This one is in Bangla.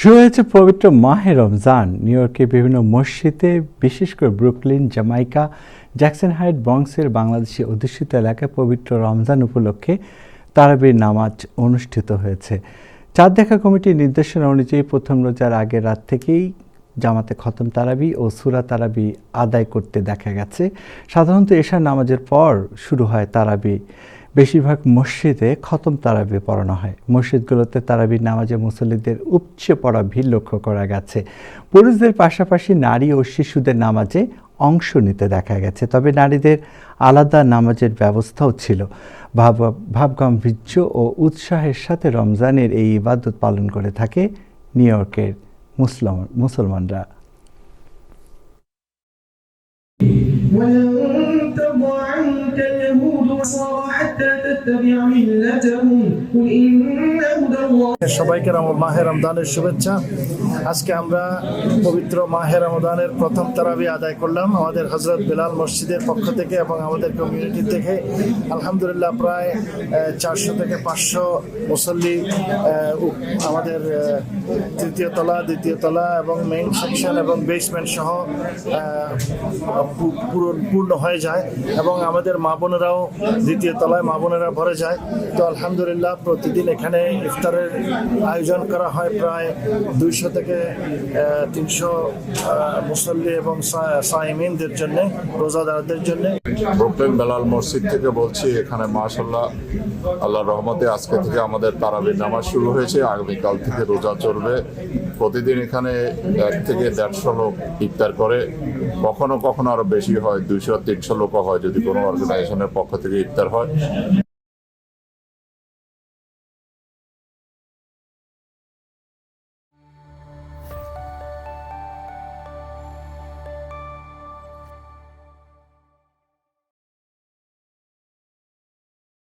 শুরু হয়েছে পবিত্র মাহে রমজান। নিউ ইয়র্কের বিভিন্ন মসজিদে, বিশেষ করে ব্রুকলিন, জামাইকা, জ্যাকসন হাইট, ব্রঙ্কসের বাংলাদেশি অধ্যুষিত এলাকায় পবিত্র রমজান উপলক্ষে তারাবির নামাজ অনুষ্ঠিত হয়েছে। চাঁদ দেখা কমিটির নির্দেশনা অনুযায়ী প্রথম রোজার আগের রাত থেকেই জামাতে খতম তারাবি ও সূরা তারাবি আদায় করতে দেখা গেছে। সাধারণত এশার নামাজের পর শুরু হয় তারাবি। বেশিরভাগ মসজিদে খতম তারাবি পড়ানো হয়। মসজিদগুলোতে তারাবির নামাজে মুসল্লিদের উপচে পড়া ভিড় লক্ষ্য করা গেছে। পুরুষদের পাশাপাশি নারী ও শিশুদের নামাজে অংশ নিতে দেখা গেছে। তবে নারীদের আলাদা নামাজের ব্যবস্থাও ছিল। ভাবগাম্ভীর্য ও উৎসাহের সাথে রমজানের এই ইবাদত পালন করে থাকে নিউ ইয়র্কের মুসলমানরা। সবাইকে মাহে রমজানের শুভেচ্ছা। আজকে আমরা পবিত্র মাহে রমজানের প্রথম তারাবি আদায় করলাম আমাদের হযরত বেলাল মসজিদের পক্ষ থেকে এবং আমাদের কমিউনিটি থেকে। আলহামদুলিল্লাহ প্রায় 400 থেকে 500 মুসল্লি আমাদের তৃতীয় তলা, দ্বিতীয় তলা এবং মেইন সেকশন এবং বেসমেন্ট সহ পূর্ণ হয়ে যায় এবং আমাদের মা বোনেরাও দ্বিতীয় তলায় মা বোনেরা ভরে যায়। তো আলহামদুলিল্লাহ প্রতিদিন এখানে ইফতারের আয়োজন করা হয় প্রায় 200 থেকে 300 মুসল্লি এবং সাইমিনদের জন্য, রোজাদারদের জন্য। ব্রুকলিন বেলাল মসজিদ থেকে বলছি। এখানে মাশাআল্লাহ আল্লাহর রহমতে আজকে থেকে আমাদের তারাবির নামাজ শুরু হয়েছে। আগামীকাল থেকে রোজা চলবে। প্রতিদিন এখানে 1 থেকে 150 লোক ইফতার করে। কখনো কখনো আরো বেশি হয়, 200-300 লোকও হয় যদি কোনো অর্গানাইজেশনের পক্ষ থেকে ইফতার হয়।